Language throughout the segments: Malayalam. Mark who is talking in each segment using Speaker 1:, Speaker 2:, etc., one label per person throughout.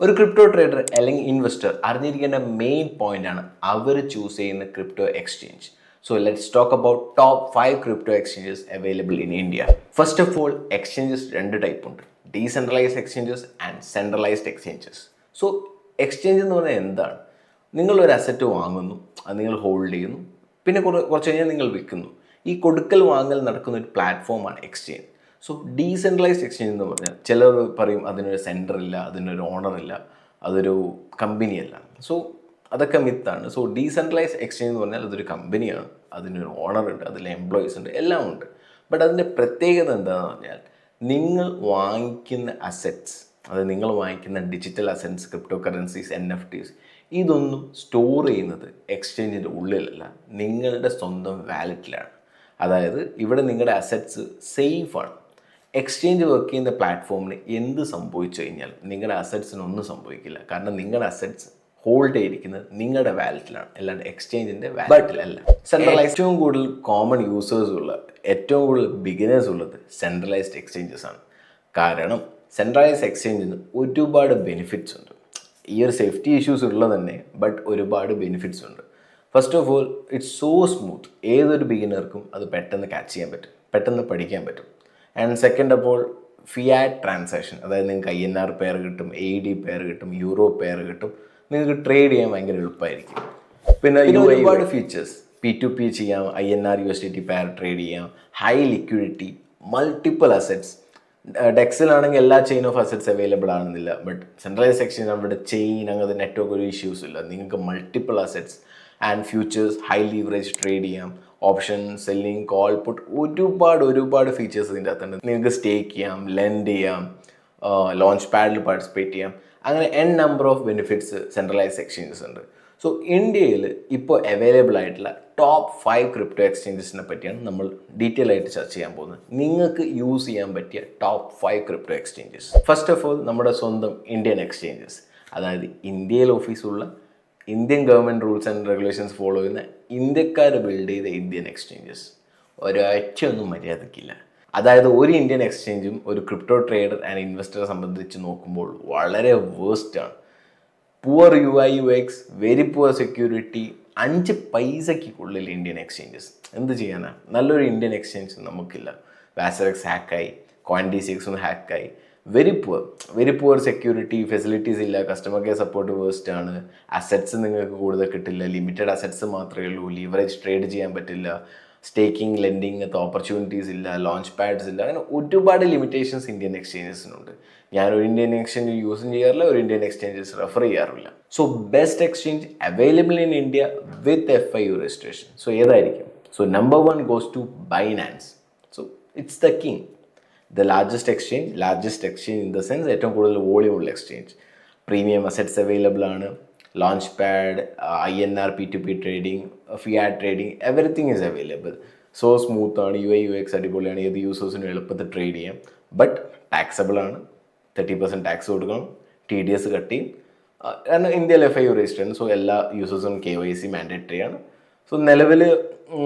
Speaker 1: ഒരു ക്രിപ്റ്റോ ട്രേഡർ അല്ലെങ്കിൽ ഇൻവെസ്റ്റർ അറിഞ്ഞിരിക്കേണ്ട മെയിൻ പോയിന്റ് ആണ് അവർ ചൂസ് ചെയ്യുന്ന crypto exchange. So let's talk about top 5 crypto exchanges available in India. First of all, exchanges രണ്ട് ടൈപ്പ് ഉണ്ട്: decentralised exchanges and centralised exchanges. So exchange എന്ന് പറഞ്ഞാൽ എന്താണ്? നിങ്ങളൊരു അസറ്റ് വാങ്ങുന്നു, അത് നിങ്ങൾ ഹോൾഡ് ചെയ്യുന്നു, പിന്നെ കുറച്ച് കഴിഞ്ഞാൽ നിങ്ങൾ വിൽക്കുന്നു. ഈ കൊടുക്കൽ വാങ്ങൽ നടക്കുന്ന ഒരു പ്ലാറ്റ്ഫോമാണ് എക്സ്ചേഞ്ച്. സോ ഡീസെൻട്രലൈസ്ഡ് എക്സ്ചേഞ്ച് എന്ന് പറഞ്ഞാൽ ചിലർ പറയും അതിനൊരു സെൻറ്റർ ഇല്ല, അതിനൊരു ഓണർ ഇല്ല, അതൊരു കമ്പനിയല്ല. സോ അതൊക്കെ മിത്താണ്. സോ ഡീസെൻട്രലൈസ്ഡ് എക്സ്ചേഞ്ച് എന്ന് പറഞ്ഞാൽ അതൊരു കമ്പനിയാണ്, അതിനൊരു ഓണർ ഉണ്ട്, അതിൽ എംപ്ലോയീസ് ഉണ്ട്, എല്ലാം ഉണ്ട്. ബട്ട് അതിൻ്റെ പ്രത്യേകത എന്താണെന്ന് പറഞ്ഞാൽ നിങ്ങൾ വാങ്ങിക്കുന്ന അസറ്റ്സ്, അത് നിങ്ങൾ വാങ്ങിക്കുന്ന digital assets, crypto currencies, NFTs, ഇതൊന്നും സ്റ്റോർ ചെയ്യുന്നത് എക്സ്ചേഞ്ചിൻ്റെ ഉള്ളിലല്ല, നിങ്ങളുടെ സ്വന്തം വാലറ്റിലാണ്. അതായത് ഇവിടെ നിങ്ങളുടെ അസറ്റ്സ് സേഫാണ്. എക്സ്ചേഞ്ച് വർക്ക് ചെയ്യുന്ന പ്ലാറ്റ്ഫോമിന് എന്ത് സംഭവിച്ചു കഴിഞ്ഞാൽ നിങ്ങളുടെ അസറ്റ്സിനൊന്നും സംഭവിക്കില്ല. കാരണം നിങ്ങളുടെ അസറ്റ്സ് ഹോൾഡ് ചെയ്തിരിക്കുന്നത് നിങ്ങളുടെ വാലറ്റിലാണ്, അല്ലാണ്ട് എക്സ്ചേഞ്ചിൻ്റെ വാലറ്റിലല്ല. ഏറ്റവും കൂടുതൽ കോമൺ യൂസേഴ്സ് ഉള്ള, ഏറ്റവും കൂടുതൽ ബിഗിനേഴ്സ് ഉള്ളത് സെൻട്രലൈസ്ഡ് എക്സ്ചേഞ്ചസ് ആണ്. കാരണം സെൻട്രലൈസ്ഡ് എക്സ്ചേഞ്ചിന് ഒരുപാട് ബെനിഫിറ്റ്സ് ഉണ്ട്. ഈ ഒരു സേഫ്റ്റി ഇഷ്യൂസ് ഉള്ളത് തന്നെ, ബട്ട് ഒരുപാട് ബെനിഫിറ്റ്സ് ഉണ്ട്. First of all, it's so smooth. ഏതൊരു ബിഗിനർക്കും അത് പെട്ടെന്ന് ക്യാച്ച് ചെയ്യാൻ പറ്റും, പെട്ടെന്ന് പഠിക്കാൻ പറ്റും. And second of all, fiat transaction, അതായത് നിങ്ങൾക്ക് INR പെയർ കിട്ടും, AED പെയർ കിട്ടും, യൂറോ പെയർ കിട്ടും. നിങ്ങൾക്ക് ട്രേഡ് ചെയ്യാൻ ഭയങ്കര എളുപ്പമായിരിക്കും. പിന്നെ ഒരുപാട് ഫീച്ചേഴ്സ്, P2P ചെയ്യാം, INR USDT പെയർ ട്രേഡ് ചെയ്യാം, ഹൈ ലിക്വിഡിറ്റി, മൾട്ടിപ്പിൾ അസറ്റ്സ്. ഡെക്സിലാണെങ്കിൽ എല്ലാ ചെയിൻ ഓഫ് അസറ്റ്സ് അവൈലബിൾ ആണെന്നില്ല, ബട്ട് സെൻട്രലൈസ്ഡ് എക്സ്ചേഞ്ച് അവിടെ ചെയിൻ അങ്ങനത്തെ നെറ്റ്വർക്ക് ഒരു ഇഷ്യൂസ് ഇല്ല. നിങ്ങൾക്ക് multiple assets and futures, high leverage trade ചെയ്യാം, ഓപ്ഷൻ, സെല്ലിംഗ്, കോൾ, പുട്ട്, ഒരുപാട് ഫീച്ചേഴ്സ് ഇതിൻ്റെ അകത്തുണ്ട്. നിങ്ങൾക്ക് സ്റ്റേക്ക് ചെയ്യാം, ലെൻഡ് ചെയ്യാം, ലോഞ്ച് പാഡിൽ പാർട്ടിസിപ്പേറ്റ് ചെയ്യാം. അങ്ങനെ number of benefits centralised exchanges ഉണ്ട്. സോ ഇന്ത്യയിൽ ഇപ്പോൾ അവൈലബിൾ ആയിട്ടുള്ള ടോപ്പ് 5 ക്രിപ്റ്റോ എക്സ്ചേഞ്ചസിനെ പറ്റിയാണ് നമ്മൾ ഡീറ്റെയിൽ ആയിട്ട് ചർച്ച ചെയ്യാൻ പോകുന്നത്. നിങ്ങൾക്ക് യൂസ് ചെയ്യാൻ പറ്റിയ top 5 crypto exchanges. First of all, നമ്മുടെ സ്വന്തം ഇന്ത്യൻ എക്സ്ചേഞ്ചസ്, അതായത് ഇന്ത്യയിൽ ഓഫീസുള്ള, Indian government rules and regulations follow ചെയ്യുന്ന, ഇന്ത്യക്കാർ ബിൽഡ് ചെയ്ത ഇന്ത്യൻ എക്സ്ചേഞ്ചസ് ഒരൊറ്റയൊന്നും മര്യാദക്കില്ല. അതായത് ഒരു ഇന്ത്യൻ എക്സ്ചേഞ്ചും ഒരു ക്രിപ്റ്റോ ട്രേഡർ ആൻഡ് ഇൻവെസ്റ്ററെ സംബന്ധിച്ച് നോക്കുമ്പോൾ വളരെ വേസ്റ്റാണ്. Poor UI UX, very poor security, 5 പൈസയ്ക്കുള്ളിൽ ഇന്ത്യൻ എക്സ്ചേഞ്ചസ്. എന്ത് ചെയ്യാനാണ്? നല്ലൊരു ഇന്ത്യൻ എക്സ്ചേഞ്ച് നമുക്കില്ല. വാസറക്സ് ഹാക്കായി, CoinDCX ഹാക്കായി. വെരി പുവർ സെക്യൂരിറ്റി, ഫെസിലിറ്റീസ് ഇല്ല, കസ്റ്റമർ കെയർ സപ്പോർട്ട് വേസ്റ്റ് ആണ്, അസറ്റ്സ് നിങ്ങൾക്ക് കൂടുതൽ കിട്ടില്ല, ലിമിറ്റഡ് അസറ്റ്സ് മാത്രമേ ഉള്ളൂ, ലീവറേജ് ട്രേഡ് ചെയ്യാൻ പറ്റില്ല, സ്റ്റേക്കിംഗ്, ലെൻഡിങ് അങ്ങനത്തെ ഓപ്പർച്യൂണിറ്റീസ് ഇല്ല, ലോഞ്ച് പാഡ്സ് ഇല്ല. അങ്ങനെ ഒരുപാട് ലിമിറ്റേഷൻസ് ഇന്ത്യൻ എക്സ്ചേഞ്ചസിനുണ്ട്. ഞാനൊരു ഇന്ത്യൻ എക്സ്ചേഞ്ച് യൂസും ചെയ്യാറില്ല, ഒരു ഇന്ത്യൻ എക്സ്ചേഞ്ചസ് റെഫർ ചെയ്യാറില്ല. So best exchange available in India with FIU registration. So ഏതായിരിക്കും? So number 1 goes to Binance. So it's the king, the largest exchange in the sense ഏറ്റവും കൂടുതൽ വോളിയം ഉള്ള എക്സ്ചേഞ്ച്. പ്രീമിയം അസറ്റ്സ് അവൈലബിൾ ആണ്, launch pad, INR P2P trading, fiat trading, everything is available. So സ്മൂത്താണ്, UI UX അടിപൊളിയാണ്, ഏത് യൂസേഴ്സിനും എളുപ്പത്തിൽ ട്രേഡ് ചെയ്യാം. ബട്ട് ടാക്സബിൾ ആണ്, 30% ടാക്സ് കൊടുക്കണം, TDS കട്ട് ചെയ്യും. കാരണം ഇന്ത്യയിൽ FIU രജിസ്റ്റർ ആണ്. സോ എല്ലാ യൂസേഴ്സും KYC മാൻഡേറ്ററി ആണ്. സോ നിലവിൽ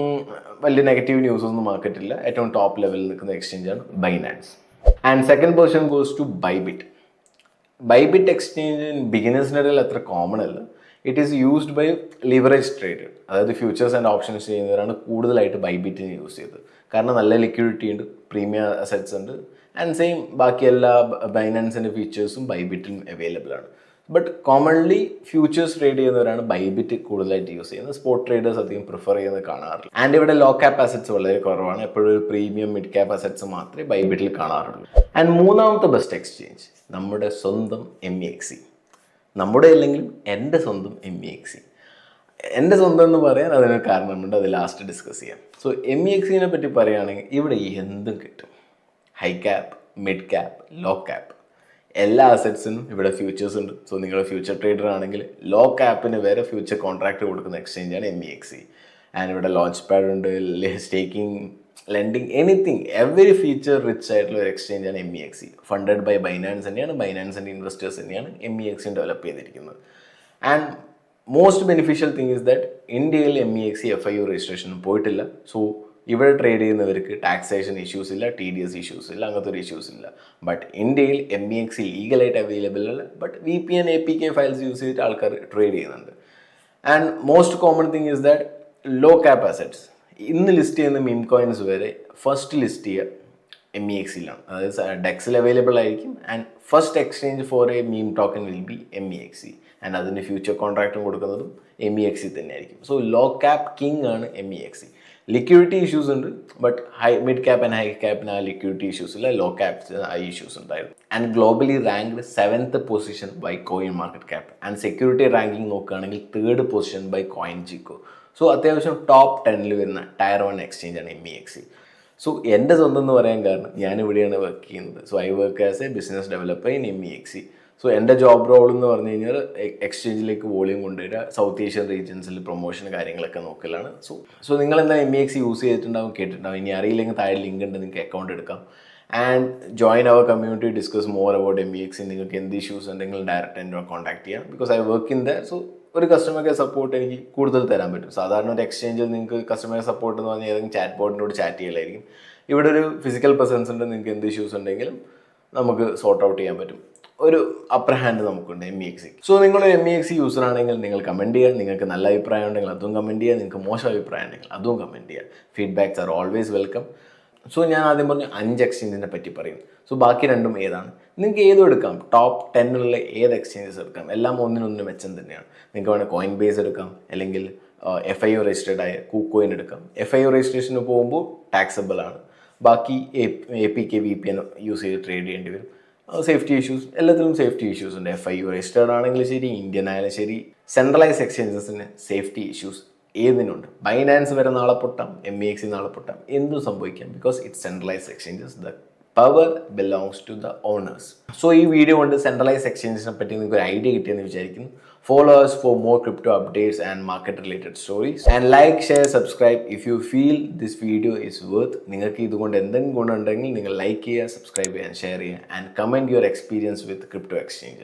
Speaker 1: വലിയ നെഗറ്റീവ് ന്യൂസ് ഒന്നും മാർക്കറ്റില്ല. ഏറ്റവും ടോപ്പ് ലെവലിൽ നിൽക്കുന്ന എക്സ്ചേഞ്ചാണ് Binance. And second position goes to Bybit exchange ബിഗിനേഴ്സിൻ്റെ ഇടയിൽ അത്ര കോമൺ അല്ല. It is used by leverage trade, അതായത് ഫ്യൂച്ചേഴ്സ് ആൻഡ് ഓപ്ഷൻസ് ചെയ്യുന്നവരാണ് കൂടുതലായിട്ട് ബൈബിറ്റിന് യൂസ് ചെയ്തത്. കാരണം നല്ല ലിക്വിഡിറ്റി ഉണ്ട്, പ്രീമിയം അസറ്റ്സ് ഉണ്ട്, ആൻഡ് സെയിം ബാക്കി എല്ലാ ബൈനാൻസിൻ്റെ ഫീച്ചേഴ്സും ബൈബിറ്റിലും അവൈലബിൾ ആണ്. ബട്ട് കോമൺലി ഫ്യൂച്ചേഴ്സ് ട്രേഡ് ചെയ്യുന്നവരാണ് ബൈബിറ്റ് കൂടുതലായിട്ട് യൂസ് ചെയ്യുന്നത്. സ്പോട്ട് ട്രേഡേഴ്സ് അധികം പ്രിഫർ ചെയ്യുന്നത് കാണാറില്ല. ആൻഡ് ഇവിടെ ലോ ക്യാപ്പ് അസറ്റ്സ് വളരെ കുറവാണ്. എപ്പോഴും ഒരു പ്രീമിയം മിഡ് ക്യാപ്പ് അസറ്റ്സ് മാത്രമേ ബൈബിറ്റിൽ കാണാറുള്ളൂ. ആൻഡ് മൂന്നാമത്തെ ബെസ്റ്റ് എക്സ്ചേഞ്ച് നമ്മുടെ സ്വന്തം MEXC. നമ്മുടെ അല്ലെങ്കിലും എൻ്റെ സ്വന്തം MEXC. എൻ്റെ സ്വന്തം എന്ന് പറയാൻ അതിനൊരു കാരണമുണ്ട്, അത് ലാസ്റ്റ് ഡിസ്കസ് ചെയ്യാം. സോ MEXCനെ പറ്റി പറയുകയാണെങ്കിൽ ഇവിടെ എന്തും കിട്ടും. High cap, mid cap, low cap, എല്ലാ അസറ്റ്സിനും ഇവിടെ ഫ്യൂച്ചേഴ്സ് ഉണ്ട്. സോ നിങ്ങൾ ഫ്യൂച്ചർ ട്രേഡർ ആണെങ്കിൽ ലോ ക്യാപ്പിന് വരെ ഫ്യൂച്ചർ കോൺട്രാക്ട് കൊടുക്കുന്ന എക്സ്ചേഞ്ചാണ് MEXC. ആൻഡ് ഇവിടെ ലോഞ്ച് പാഡ് ഉണ്ട്, staking, lending, anything, every feature rich ആയിട്ടുള്ള ഒരു എക്സ്ചേഞ്ചാണ് MEXC. ഫണ്ടഡ് ബൈ ബൈനാൻസ് തന്നെയാണ്, ബൈനാൻസിൻ്റെ ഇൻവെസ്റ്റേഴ്സ് തന്നെയാണ് MEXC ഡെവലപ്പ് ചെയ്തിരിക്കുന്നത്. And most beneficial thing is that ഇന്ത്യയിൽ MEXC FIU രജിസ്ട്രേഷൻ പോയിട്ടില്ല. സോ ഇവിടെ ട്രേഡ് ചെയ്യുന്നവർക്ക് ടാക്സേഷൻ ഇഷ്യൂസ് ഇല്ല, TDS ഇഷ്യൂസ് ഇല്ല, അങ്ങനത്തെ ഒരു ഇഷ്യൂസ് ഇല്ല. ബട്ട് ഇന്ത്യയിൽ MEXC ലീഗലായിട്ട് അവൈലബിൾ അല്ല. But VPN APK files use ചെയ്തിട്ട് ആൾക്കാർ ട്രേഡ് ചെയ്യുന്നുണ്ട്. And most common thing is that low cap assets. ഇന്ന് ലിസ്റ്റ് ചെയ്യുന്ന മീം കോയിൻസ് വരെ ഫസ്റ്റ് ലിസ്റ്റ് ചെയ്യുക MEXCയിലാണ്. അതായത് ഡെക്സിൽ അവൈലബിൾ ആയിരിക്കും. And first exchange for a meme token will be MEXC. ആൻഡ് അതിന് ഫ്യൂച്ചർ കോൺട്രാക്റ്റും കൊടുക്കുന്നതും MEXC തന്നെയായിരിക്കും. സോ ലോ ക്യാപ്പ് കിങ് ആണ് MEXC. ലിക്വിഡിറ്റി ഇഷ്യൂസ് ഉണ്ട്, but mid cap and high ക്യാപ്പിന് ആ ലിക്വിഡിറ്റി ഇഷ്യൂസ് ഇല്ല. ലോ ക്യാപ്സിന് ആ ഇഷ്യൂസ് ഉണ്ടായിരുന്നു. And globally ranked 7th position by coin market cap. And security ranking നോക്കുകയാണെങ്കിൽ 3rd position by CoinGecko. So അത്യാവശ്യം ടോപ്പ് 10ൽ വരുന്ന ടയർ 1 എക്സ്ചേഞ്ച് ആണ് MEXC. സോ എൻ്റെ സ്വന്തം എന്ന് പറയാൻ കാരണം ഞാനിവിടെയാണ് വർക്ക് ചെയ്യുന്നത്. So I work as a business developer in MEXC. So എൻ്റെ ജോബ് റോൾ എന്ന് പറഞ്ഞു കഴിഞ്ഞാൽ എക്സ്ചേഞ്ചിലേക്ക് വോളിയം കൊണ്ടുവരിക, സൗത്ത് ഏഷ്യൻ റീജിയൻസിൽ പ്രൊമോഷൻ കാര്യങ്ങളൊക്കെ നോക്കലാണ്. സോ നിങ്ങൾ എന്താ MEXC യൂസ് ചെയ്തിട്ടുണ്ടാവും, കേട്ടിട്ടുണ്ടാവും. ഇനി അറിയില്ലെങ്കിൽ താഴെ ലിങ്ക് ഉണ്ട്, നിങ്ങൾക്ക് അക്കൗണ്ട് എടുക്കാം. And join our community, discuss more about MEXC. നിങ്ങൾക്ക് എന്ത് ഇഷ്യൂസ് ഉണ്ടെങ്കിൽ ഡയറക്റ്റ് എന്നോട് കോൺടാക്ട് ചെയ്യാം. Because I work in the. So ഒരു കസ്റ്റമർ കെയർ സപ്പോർട്ട് എനിക്ക് കൂടുതൽ തരാൻ പറ്റും. സാധാരണ ഒരു എക്സ്ചേഞ്ചിൽ നിങ്ങൾക്ക് കസ്റ്റമർ കെയർ സപ്പോർട്ട് എന്ന് പറഞ്ഞാൽ ഏതെങ്കിലും ചാറ്റ് ബോട്ടിനോട് ചാറ്റ് ചെയ്യലായിരിക്കും. ഇവിടെ ഒരു ഫിസിക്കൽ പ്രസൻസ് ഉണ്ട്. നിങ്ങൾക്ക് എന്ത് ഇഷ്യൂസ് ഉണ്ടെങ്കിലും നമുക്ക് സോർട്ട് ഔട്ട് ചെയ്യാൻ പറ്റും. ഒരു അപ്പർ ഹാൻഡ് നമുക്കുണ്ട് MEXC. സോ നിങ്ങളൊരു MEXC യൂസർ ആണെങ്കിൽ നിങ്ങൾ കമൻറ്റ് ചെയ്യുക. നിങ്ങൾക്ക് നല്ല അഭിപ്രായം ഉണ്ടെങ്കിൽ അതും കമൻറ്റ് ചെയ്യുക. നിങ്ങൾക്ക് മോശം അഭിപ്രായം ഉണ്ടെങ്കിൽ അതും കമൻറ്റ് ചെയ്യുക. Feedbacks are always welcome. So ഞാൻ ആദ്യം പറഞ്ഞ 5 എക്സ്ചേഞ്ചിനെ പറ്റി പറയും. സോ ബാക്കി രണ്ടും ഏതാണ്? നിങ്ങൾക്ക് ഏതും എടുക്കാം. ടോപ്പ് 10 ഏത് എക്സ്ചേഞ്ചസ് എടുക്കാം. എല്ലാം ഒന്നിനൊന്നിന് മെച്ചം തന്നെയാണ്. നിങ്ങൾക്ക് വേണമെങ്കിൽ കോയിൻ ബേസ് എടുക്കാം, അല്ലെങ്കിൽ FIO രജിസ്റ്റേർഡ് ആയ KuCoin എടുക്കാം. FIO രജിസ്ട്രേഷന് പോകുമ്പോൾ ടാക്സബിൾ ആണ്. ബാക്കി APK VPN യൂസ് ചെയ്ത് ട്രേഡ് ചെയ്യേണ്ടി വരും. സേഫ്റ്റി ഇഷ്യൂസ്, എല്ലാത്തിലും സേഫ്റ്റി ഇഷ്യൂസ് ഉണ്ട്. FIO രജിസ്റ്റേർഡ് ആണെങ്കിലും ശരി, ഇന്ത്യൻ ആയാലും ശരി, സെൻട്രലൈസ് എക്സ്ചേഞ്ചസിന് സേഫ്റ്റി ഇഷ്യൂസ് ഏതിനുണ്ട്. ബൈനാൻസ് വരെ നാളെ പൊട്ടാം, MEXC നാളെ പൊട്ടാം, എന്തും സംഭവിക്കാം. Because it's centralise exchanges. The power belongs to the owners. So ഈ വീഡിയോ കൊണ്ട് സെൻട്രലൈസ് എക്സ്ചേഞ്ചസിനെ പറ്റി നിങ്ങൾക്ക് ഒരു ഐഡിയ കിട്ടിയെന്ന് വിചാരിക്കുന്നു. Follow us for more crypto updates and market related stories. And like, share, subscribe if you feel this video is worth. നിങ്ങൾക്ക് ഇതുകൊണ്ട് എന്തെങ്കിലും ഗുണം ഉണ്ടെങ്കിൽ നിങ്ങൾ ലൈക്ക് ചെയ്യുക, സബ്സ്ക്രൈബ് ചെയ്യുക, ഷെയർ ചെയ്യുക, and comment your experience with crypto exchange.